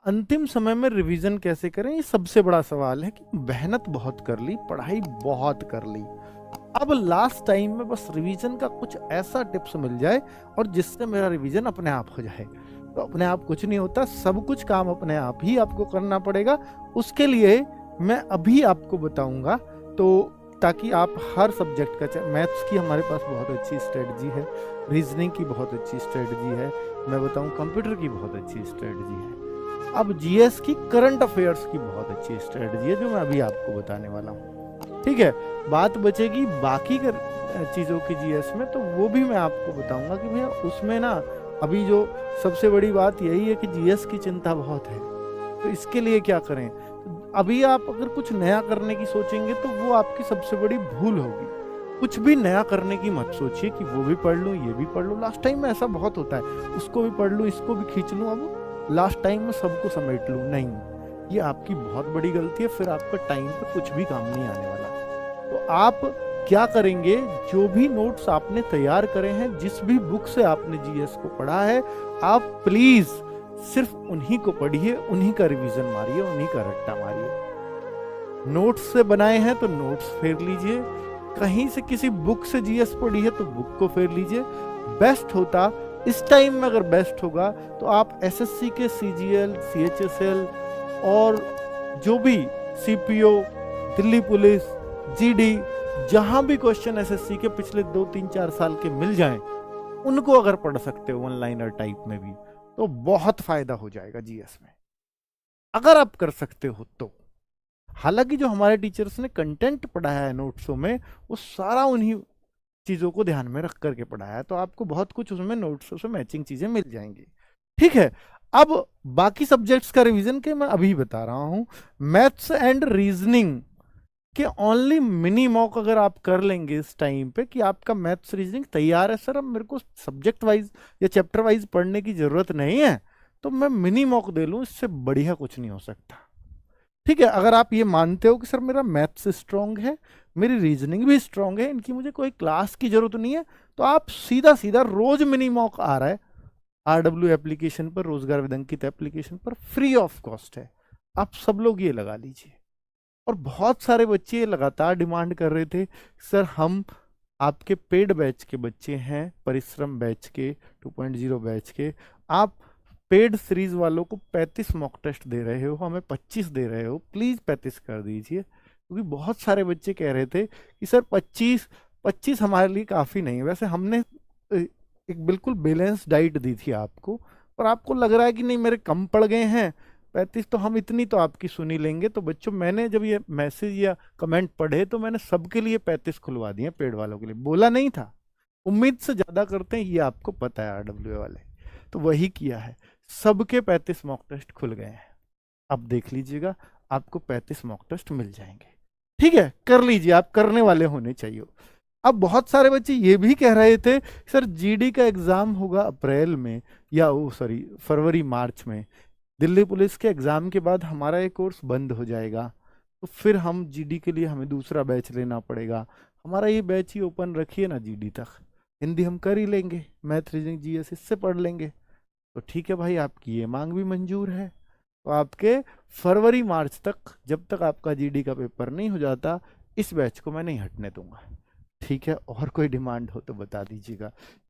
अंतिम समय में रिवीजन कैसे करें, ये सबसे बड़ा सवाल है कि मेहनत बहुत कर ली, पढ़ाई बहुत कर ली, अब लास्ट टाइम में बस रिवीजन का कुछ ऐसा टिप्स मिल जाए और जिससे मेरा रिवीजन अपने आप हो जाए। तो अपने आप कुछ नहीं होता, सब कुछ काम अपने आप ही आपको करना पड़ेगा। उसके लिए मैं अभी आपको बताऊंगा, तो ताकि आप हर सब्जेक्ट का, चाहे मैथ्स की हमारे पास बहुत अच्छी स्ट्रेटजी है, रीजनिंग की बहुत अच्छी स्ट्रेटजी है, मैं बताऊं कंप्यूटर की बहुत अच्छी स्ट्रेटजी है, अब जीएस की करंट अफेयर्स की बहुत अच्छी स्ट्रेटजी है जो मैं अभी आपको बताने वाला हूँ। ठीक है, बात बचेगी बाकी चीज़ों की जीएस में, तो वो भी मैं आपको बताऊंगा कि भैया उसमें ना अभी जो सबसे बड़ी बात यही है कि जीएस की चिंता बहुत है, तो इसके लिए क्या करें। तो अभी आप अगर कुछ नया करने की सोचेंगे तो वो आपकी सबसे बड़ी भूल होगी। कुछ भी नया करने की मत सोचिए कि वो भी पढ़ लूँ, ये भी पढ़ लूँ। लास्ट टाइम में ऐसा बहुत होता है, उसको भी पढ़ लूँ, इसको भी खींच लूँ, अब लास्ट टाइम में सबको समेट लूँ। नहीं, ये आपकी बहुत बड़ी गलती है, फिर आपका टाइम पे कुछ भी काम नहीं आने वाला। तो आप क्या करेंगे, जो भी नोट्स आपने तैयार करे हैं, जिस भी बुक से आपने जीएस को पढ़ा है, आप प्लीज सिर्फ उन्हीं को पढ़िए, उन्हीं का रिवीजन मारिए, उन्हीं का रट्टा मारिए। नोट्स से बनाए हैं तो नोट्स फेर लीजिए, कहीं से किसी बुक से जीएस पढ़ी है तो बुक को फेर लीजिए। बेस्ट होता इस टाइम में, अगर बेस्ट होगा तो आप एसएससी के सीजीएल, सीएचएसएल और जो भी सीपीओ, दिल्ली पुलिस, जीडी, जहां भी क्वेश्चन एसएससी के पिछले 2 3 4 साल के मिल जाएं, उनको अगर पढ़ सकते हो वन लाइनर टाइप में भी, तो बहुत फायदा हो जाएगा जीएस में, अगर आप कर सकते हो तो। हालांकि जो हमारे टीचर्स ने कंटेंट पढ़ाया है नोट्सों में, वो सारा उन्हीं चीजों को ध्यान में रख करके पढ़ाया है, तो आपको बहुत कुछ उसमें नोट्सों से मैचिंग चीजें मिल जाएंगी। ठीक है, अब बाकी सब्जेक्ट्स का रिवीजन के मैं अभी बता रहा हूं। मैथ्स एंड रीजनिंग कि ओनली मिनी मॉक अगर आप कर लेंगे इस टाइम पे कि आपका मैथ्स रीजनिंग तैयार है, सर अब मेरे को सब्जेक्ट वाइज या चैप्टर वाइज पढ़ने की जरूरत नहीं है, तो मैं मिनी मॉक दे लूं, इससे बढ़िया कुछ नहीं हो सकता। ठीक है, अगर आप ये मानते हो कि सर मेरा मैथ्स स्ट्रांग है, मेरी रीजनिंग भी स्ट्रांग है, इनकी मुझे कोई क्लास की जरूरत नहीं है, तो आप सीधा सीधा रोज मिनी मॉक आ रहा है आरडब्ल्यू एप्लीकेशन पर, रोजगार विदंकित एप्लीकेशन पर, फ्री ऑफ कॉस्ट है, आप सब लोग ये लगा लीजिए। और बहुत सारे बच्चे लगातार डिमांड कर रहे थे, सर हम आपके पेड बैच के बच्चे हैं, परिश्रम बैच के, 2.0 बैच के, आप पेड सीरीज वालों को 35 मॉक टेस्ट दे रहे हो, हमें 25 दे रहे हो, प्लीज 35 कर दीजिए। क्योंकि बहुत सारे बच्चे कह रहे थे कि सर 25 25 हमारे लिए काफी नहीं है। वैसे हमने एक बिल्कुल बैलेंस डाइट दी थी आपको, पर आपको लग रहा है कि नहीं मेरे कम पड़ गए हैं 35, तो हम इतनी तो आपकी सुनी लेंगे। तो बच्चों, मैंने जब ये मैसेज या कमेंट पढ़े तो मैंने सबके लिए 35 खुलवा दिए, पेड वालों के लिए बोला नहीं था। उम्मीद से ज्यादा करते हैं, ये आपको पता है आरडब्ल्यू वाले, तो वही किया है, सबके 35 मॉक टेस्ट खुल गए हैं। अब देख लीजिएगा, आपको 35 मॉक टेस्ट मिल जाएंगे। ठीक है, कर लीजिए, आप करने वाले होने चाहिए। अब बहुत सारे बच्चे ये भी कह रहे थे, सर जीडी का एग्जाम होगा अप्रैल में, या वो सॉरी फरवरी मार्च में, दिल्ली पुलिस के एग्जाम के बाद हमारा ये कोर्स बंद हो जाएगा, तो फिर हम जीडी के लिए हमें दूसरा बैच लेना पड़ेगा। हमारा ये बैच ही ओपन रखिए ना जीडी तक, हिंदी हम कर ही लेंगे, मैथ रीजनिंग जीएस इससे पढ़ लेंगे। तो ठीक है भाई, आपकी ये मांग भी मंजूर है, तो आपके फरवरी मार्च तक, जब तक आपका जीडी का पेपर नहीं हो जाता, इस बैच को मैं नहीं हटने दूंगा। ठीक है, और कोई डिमांड हो तो बता दीजिएगा।